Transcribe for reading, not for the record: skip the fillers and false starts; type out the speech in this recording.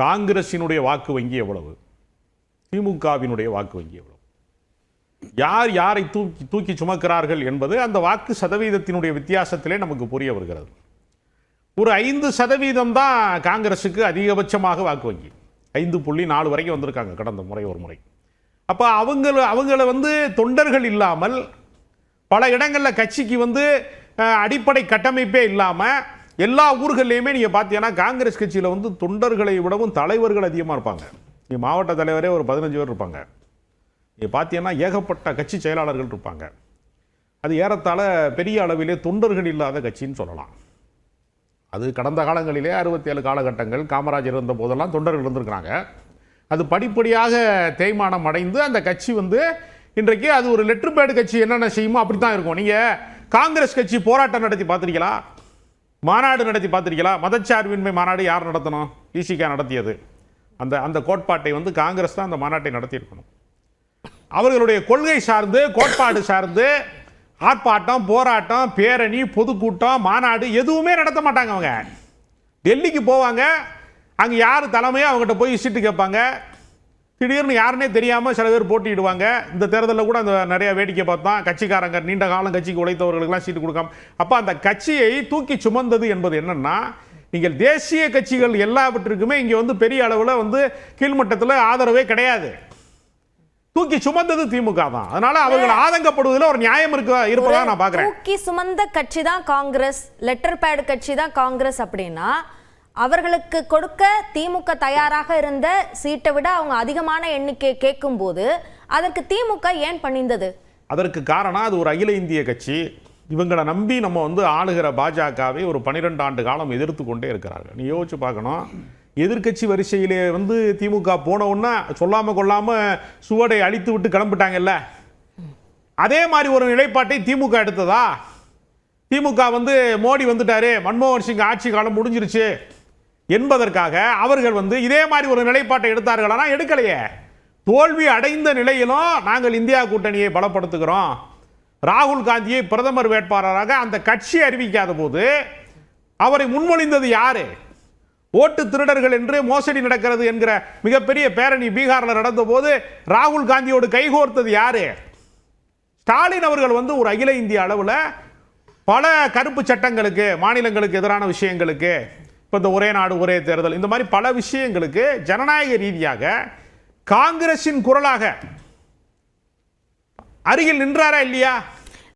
காங்கிரசினுடைய வாக்கு வங்கி எவ்வளவு, திமுகவினுடைய வாக்கு வங்கி எவ்வளவு, யார் யாரை தூக்கி சுமக்கிறார்கள் என்பது அந்த வாக்கு சதவீதத்தினுடைய வித்தியாசத்திலே நமக்கு புரிய வருகிறது. ஒரு 5% தான் காங்கிரஸுக்கு அதிகபட்சமாக வாக்கு வங்கி. 5.4 வரைக்கும் வந்திருக்காங்க கடந்த முறை ஒரு முறை. அப்போ அவங்கள தொண்டர்கள் இல்லாமல் பல இடங்களில் கட்சிக்கு அடிப்படை கட்டமைப்பே இல்லாமல் எல்லா ஊர்கள்லையுமே நீங்கள் பார்த்தீங்கன்னா காங்கிரஸ் கட்சியில் தொண்டர்களை விடவும் தலைவர்கள் அதிகமாக இருப்பாங்க. நீ மாவட்ட தலைவரே ஒரு 15 பேர் இருப்பாங்க. நீங்கள் பார்த்தீங்கன்னா ஏகப்பட்ட கட்சி செயலாளர்கள் இருப்பாங்க. அது ஏறத்தாழ பெரிய அளவிலே தொண்டர்கள் இல்லாத கட்சின்னு சொல்லலாம். அது கடந்த காலங்களிலே 67 காலகட்டங்கள் காமராஜர் இருந்த போதெல்லாம் தொண்டர்கள் இருந்திருக்கிறாங்க. அது படிப்படியாக தேய்மானம் அடைந்து அந்த கட்சி இன்றைக்கு அது ஒரு லெட்டர் பேடு கட்சி என்னென்ன செய்யுமோ அப்படி தான் இருக்கும். நீங்கள் காங்கிரஸ் கட்சி போராட்டம் நடத்தி பார்த்துருக்கீங்களா? மாநாடு நடத்தி பார்த்துருக்கீங்களா? மதச்சார்பின்மை மாநாடு யார் நடத்தணும்? இசிகா நடத்தியது. அந்த கோட்பாட்டை காங்கிரஸ் தான் அந்த மாநாட்டை நடத்தியிருக்கணும். அவர்களுடைய கொள்கை சார்ந்து கோட்பாடு சார்ந்து ஆர்ப்பாட்டம், போராட்டம், பேரணி, பொதுக்கூட்டம், மாநாடு எதுவுமே நடத்த மாட்டாங்க. அவங்க டெல்லிக்கு போவாங்க, அங்கே யார் தலைமையோ அவங்ககிட்ட போய் சீட்டு கேட்பாங்க. திடீர்னு யாருன்னே தெரியாமல் சில பேர் போட்டியிடுவாங்க. இந்த தேர்தலில் கூட அந்த நிறைய வேடிக்கை பார்த்தோம். கட்சிக்காரங்க நீண்ட காலம் கட்சிக்கு உழைத்தவர்களுக்கெல்லாம் சீட்டு கொடுக்காம. அப்போ அந்த கட்சியை தூக்கி சுமந்தது என்பது என்னன்னா, நீங்கள் தேசிய கட்சிகள் எல்லாவற்றுக்குமே இங்கே பெரிய அளவில் கீழ்மட்டத்தில் ஆதரவே கிடையாது. தூக்கி சுமந்தது திமுக தான். அதனால அவர்கள் ஆதங்கப்படுவதில் ஒரு நியாயம் இருப்பதா நான் பார்க்கிறேன். தூக்கி சுமந்த கட்சி தான் காங்கிரஸ், லெட்டர் பேட் கட்சி தான் காங்கிரஸ் அப்படின்னா அவர்களுக்கு கொடுக்க திமுக தயாராக இருந்த சீட்டை விட அவங்க அதிகமான எண்ணிக்கை கேட்கும் போது அதற்கு திமுக ஏன் பணிந்தது? அதற்கு காரணம் அது ஒரு அகில இந்திய கட்சி. இவங்களை நம்பி நம்ம ஆளுகிற பாஜகவை ஒரு 12 ஆண்டு காலம் எதிர்த்து கொண்டே இருக்கிறார்கள். நீ யோசிச்சு பார்க்கணும். எதிர்கட்சி வரிசையிலே திமுக போனவுன்னா சொல்லாமல் கொள்ளாமல் சுவடை அழித்து விட்டு கிளம்பிட்டாங்கல்ல. அதே மாதிரி ஒரு நிலைப்பாட்டை திமுக எடுத்ததா? திமுக மோடி வந்துட்டாரு, மன்மோகன் சிங் ஆட்சி காலம் முடிஞ்சிருச்சு என்பதற்காக அவர்கள் இதே மாதிரி ஒரு நிலைப்பாட்டை எடுத்தார்களா? எடுக்கலையே. தோல்வி அடைந்த நிலையிலும் நாங்கள் இந்தியா கூட்டணியை பலப்படுத்துகிறோம், ராகுல் காந்தியை பிரதமர் வேட்பாளராக அந்த கட்சி அறிவிக்காத போது அவரை முன்மொழிந்தது யாரு? ஓட்டு திருடர்கள் என்று மோசடி நடக்கிறது என்கிற மிகப்பெரிய பேரணி பீகாரில் நடந்த போது ராகுல் காந்தியோடு கைகோர்த்தது யாரு? ஸ்டாலின் அவர்கள் ஒரு அகில இந்திய அளவில் பல கருப்பு சட்டங்களுக்கு, மாநிலங்களுக்கு எதிரான விஷயங்களுக்கு, இப்போ இந்த ஒரே நாடு ஒரே தேர்தல், இந்த மாதிரி பல விஷயங்களுக்கு ஜனநாயக ரீதியாக காங்கிரசின் குரலாக அருகில் நின்றாரா இல்லையா?